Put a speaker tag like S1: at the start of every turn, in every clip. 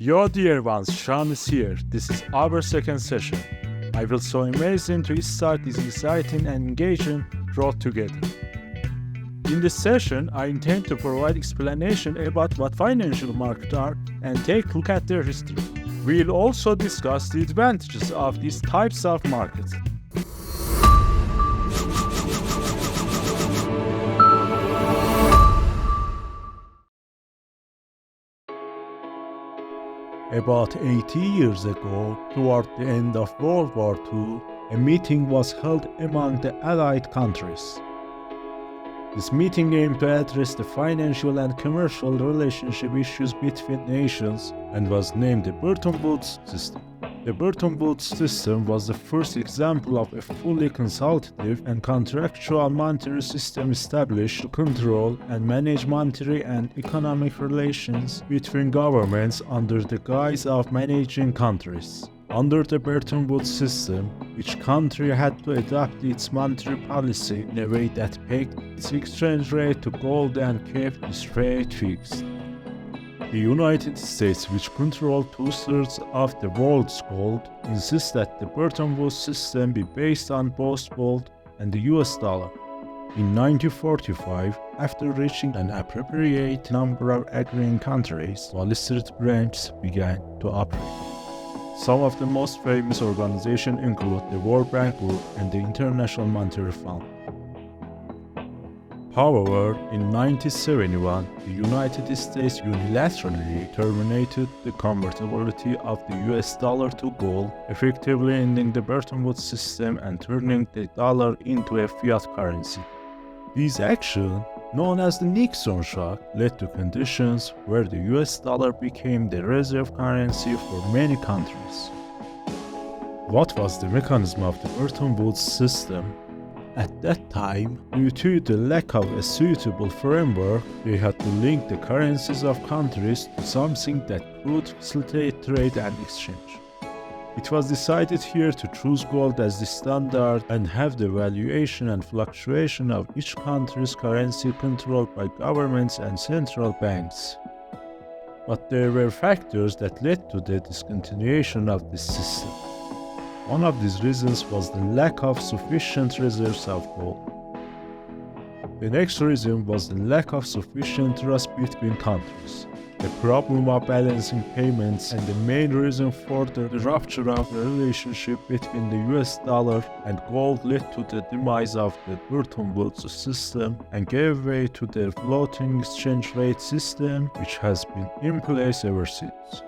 S1: Yo dear ones, Sean is here. This is our second session. I will so amazing to start this exciting and engaging road together. In this session, I intend to provide explanation about what financial markets are and take a look at their history. We'll also discuss the advantages of these types of markets. About 80 years ago, toward the end of World War II, a meeting was held among the Allied countries. This meeting aimed to address the financial and commercial relationship issues between nations and was named the Bretton Woods system. The Bretton Woods system was the first example of a fully consultative and contractual monetary system established to control and manage monetary and economic relations between governments under the guise of managing countries. Under the Bretton Woods system, each country had to adopt its monetary policy in a way that pegged its exchange rate to gold and kept its rate fixed. The United States, which controlled two-thirds of the world's gold, insists that the Bretton Woods system be based on both gold and the US dollar. In 1945, after reaching an appropriate number of agreeing countries, Wall Street branches began to operate. Some of the most famous organizations include the World Bank Group and the International Monetary Fund. However, in 1971, the United States unilaterally terminated the convertibility of the US dollar to gold, effectively ending the Bretton Woods system and turning the dollar into a fiat currency. These actions, known as the Nixon shock, led to conditions where the US dollar became the reserve currency for many countries. What was the mechanism of the Bretton Woods system? At that time, due to the lack of a suitable framework, they had to link the currencies of countries to something that could facilitate trade and exchange. It was decided here to choose gold as the standard and have the valuation and fluctuation of each country's currency controlled by governments and central banks. But there were factors that led to the discontinuation of this system. One of these reasons was the lack of sufficient reserves of gold. The next reason was the lack of sufficient trust between countries. The problem of balancing payments and the main reason for the rupture of the relationship between the US dollar and gold led to the demise of the Bretton Woods system and gave way to the floating exchange rate system, which has been in place ever since.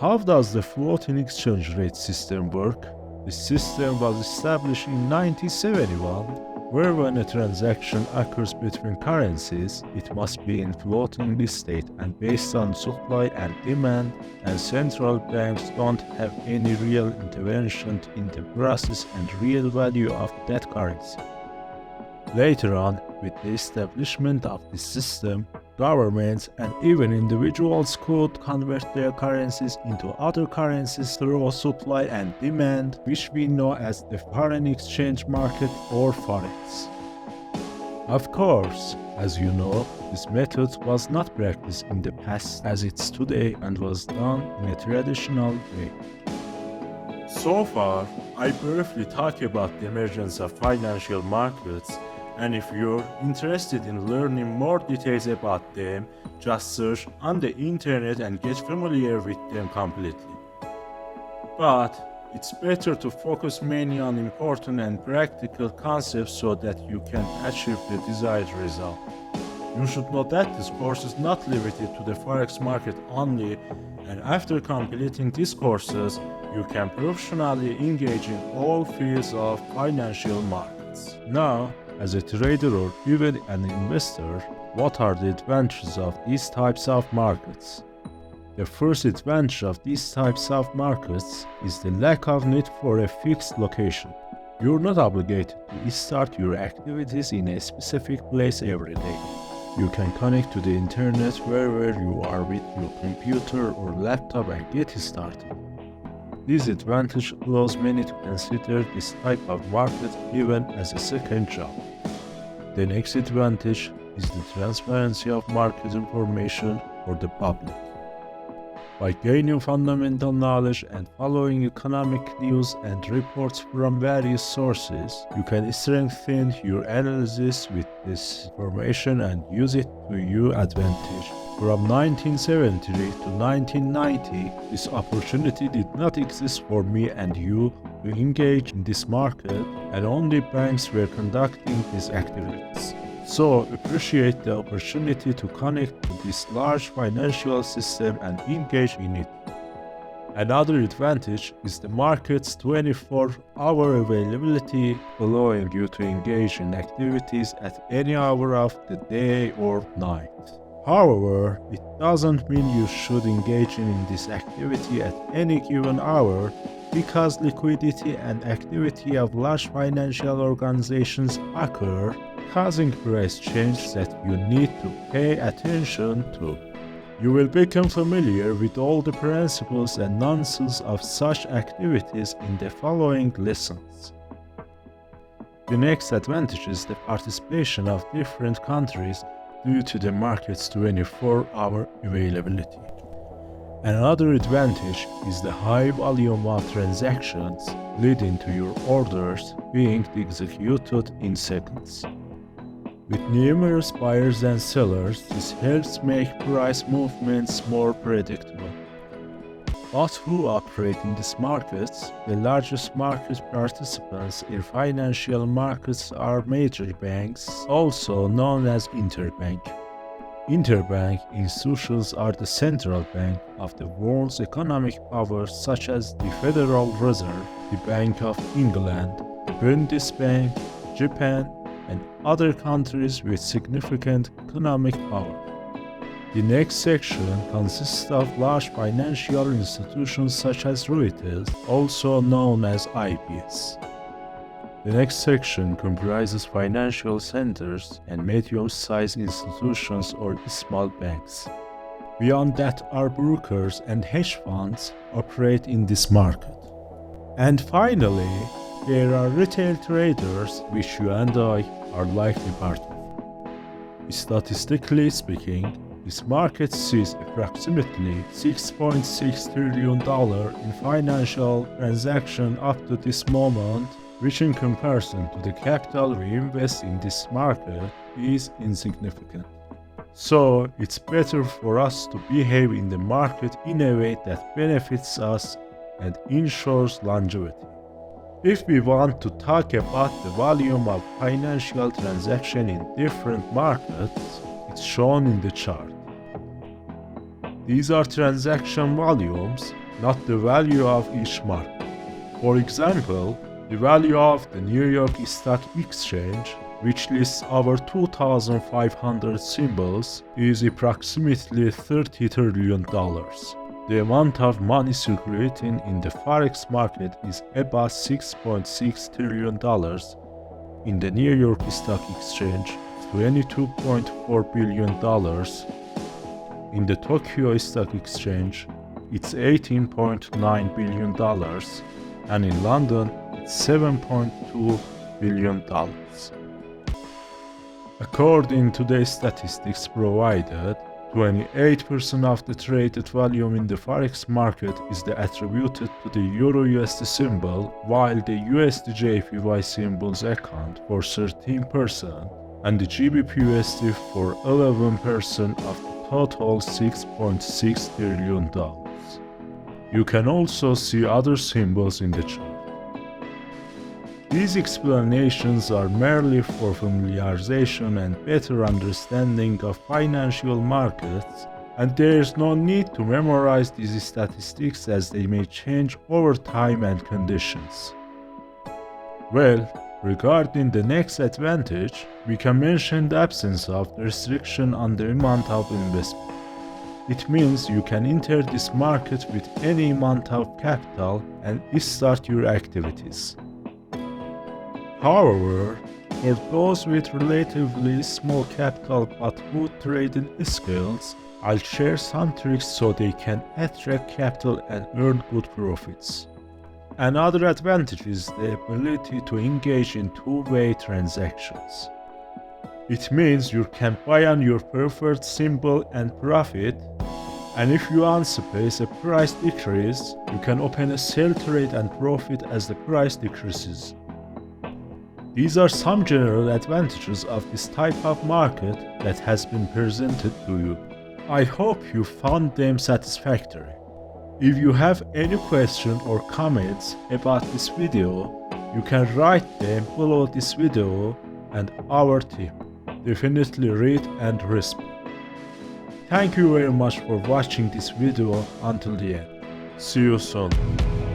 S1: How does the floating exchange rate system work? The system was established in 1971, where when a transaction occurs between currencies, it must be in floating state and based on supply and demand, and central banks don't have any real intervention in the process and real value of that currency. Later on, with the establishment of this system, governments and even individuals could convert their currencies into other currencies through supply and demand, which we know as the foreign exchange market or Forex. Of course, as you know, this method was not practiced in the past as it's today and was done in a traditional way. So far, I briefly talked about the emergence of financial markets, and if you're interested in learning more details about them, just search on the internet and get familiar with them completely. But it's better to focus mainly on important and practical concepts so that you can achieve the desired result. You should know that this course is not limited to the Forex market only, and after completing these courses, you can professionally engage in all fields of financial markets. Now, as a trader or even an investor, what are the advantages of these types of markets? The first advantage of these types of markets is the lack of need for a fixed location. You're not obligated to start your activities in a specific place every day. You can connect to the internet wherever you are with your computer or laptop and get started. This advantage allows many to consider this type of market even as a second job. The next advantage is the transparency of market information for the public. By gaining fundamental knowledge and following economic news and reports from various sources, you can strengthen your analysis with this information and use it to your advantage. From 1973 to 1990, this opportunity did not exist for me and you to engage in this market, and only banks were conducting these activities. So appreciate the opportunity to connect to this large financial system and engage in it. Another advantage is the market's 24-hour availability, allowing you to engage in activities at any hour of the day or night. However, it doesn't mean you should engage in this activity at any given hour, because liquidity and activity of large financial organizations occur, causing price changes that you need to pay attention to. You will become familiar with all the principles and nuances of such activities in the following lessons. The next advantage is the participation of different countries due to the market's 24-hour availability. Another advantage is the high volume of transactions, leading to your orders being executed in seconds. With numerous buyers and sellers, this helps make price movements more predictable. But who operate in these markets? The largest market participants in financial markets are major banks, also known as interbank. Interbank institutions are the central bank of the world's economic powers, such as the Federal Reserve, the Bank of England, the Bundesbank, Japan, and other countries with significant economic power. The next section consists of large financial institutions such as Reuters, also known as IBS. The next section comprises financial centers and medium-sized institutions or small banks. Beyond that are brokers and hedge funds operate in this market. And finally, there are retail traders, which you and I are likely part of. Statistically speaking, this market sees approximately $6.6 trillion in financial transactions up to this moment, which in comparison to the capital we invest in this market is insignificant. So it's better for us to behave in the market in a way that benefits us and ensures longevity. If we want to talk about the volume of financial transactions in different markets, it's shown in the chart. These are transaction volumes, not the value of each market. For example, the value of the New York Stock Exchange, which lists over 2,500 symbols, is approximately $30 trillion. The amount of money circulating in the Forex market is about $6.6 trillion. In the New York Stock Exchange, $22.4 billion. In the Tokyo Stock Exchange, it's $18.9 billion. And in London, it's $7.2 billion. According to the statistics provided, 28% of the traded volume in the Forex market is attributed to the Euro-USD symbol, while the USD-JPY symbols account for 13% and the GBP-USD for 11% of the total $6.6 trillion. You can also see other symbols in the chart. These explanations are merely for familiarization and better understanding of financial markets, and there is no need to memorize these statistics as they may change over time and conditions. Well, regarding the next advantage, we can mention the absence of restriction on the amount of investment. It means you can enter this market with any amount of capital and start your activities. However, for those with relatively small capital but good trading skills, I'll share some tricks so they can attract capital and earn good profits. Another advantage is the ability to engage in two-way transactions. It means you can buy on your preferred symbol and profit, And if you anticipate a price decrease, you can open a sell trade and profit as the price decreases. These are some general advantages of this type of market that has been presented to you. I hope you found them satisfactory. If you have any question or comments about this video, you can write them below this video and our team definitely read and respond. Thank you very much for watching this video until the end. See you soon.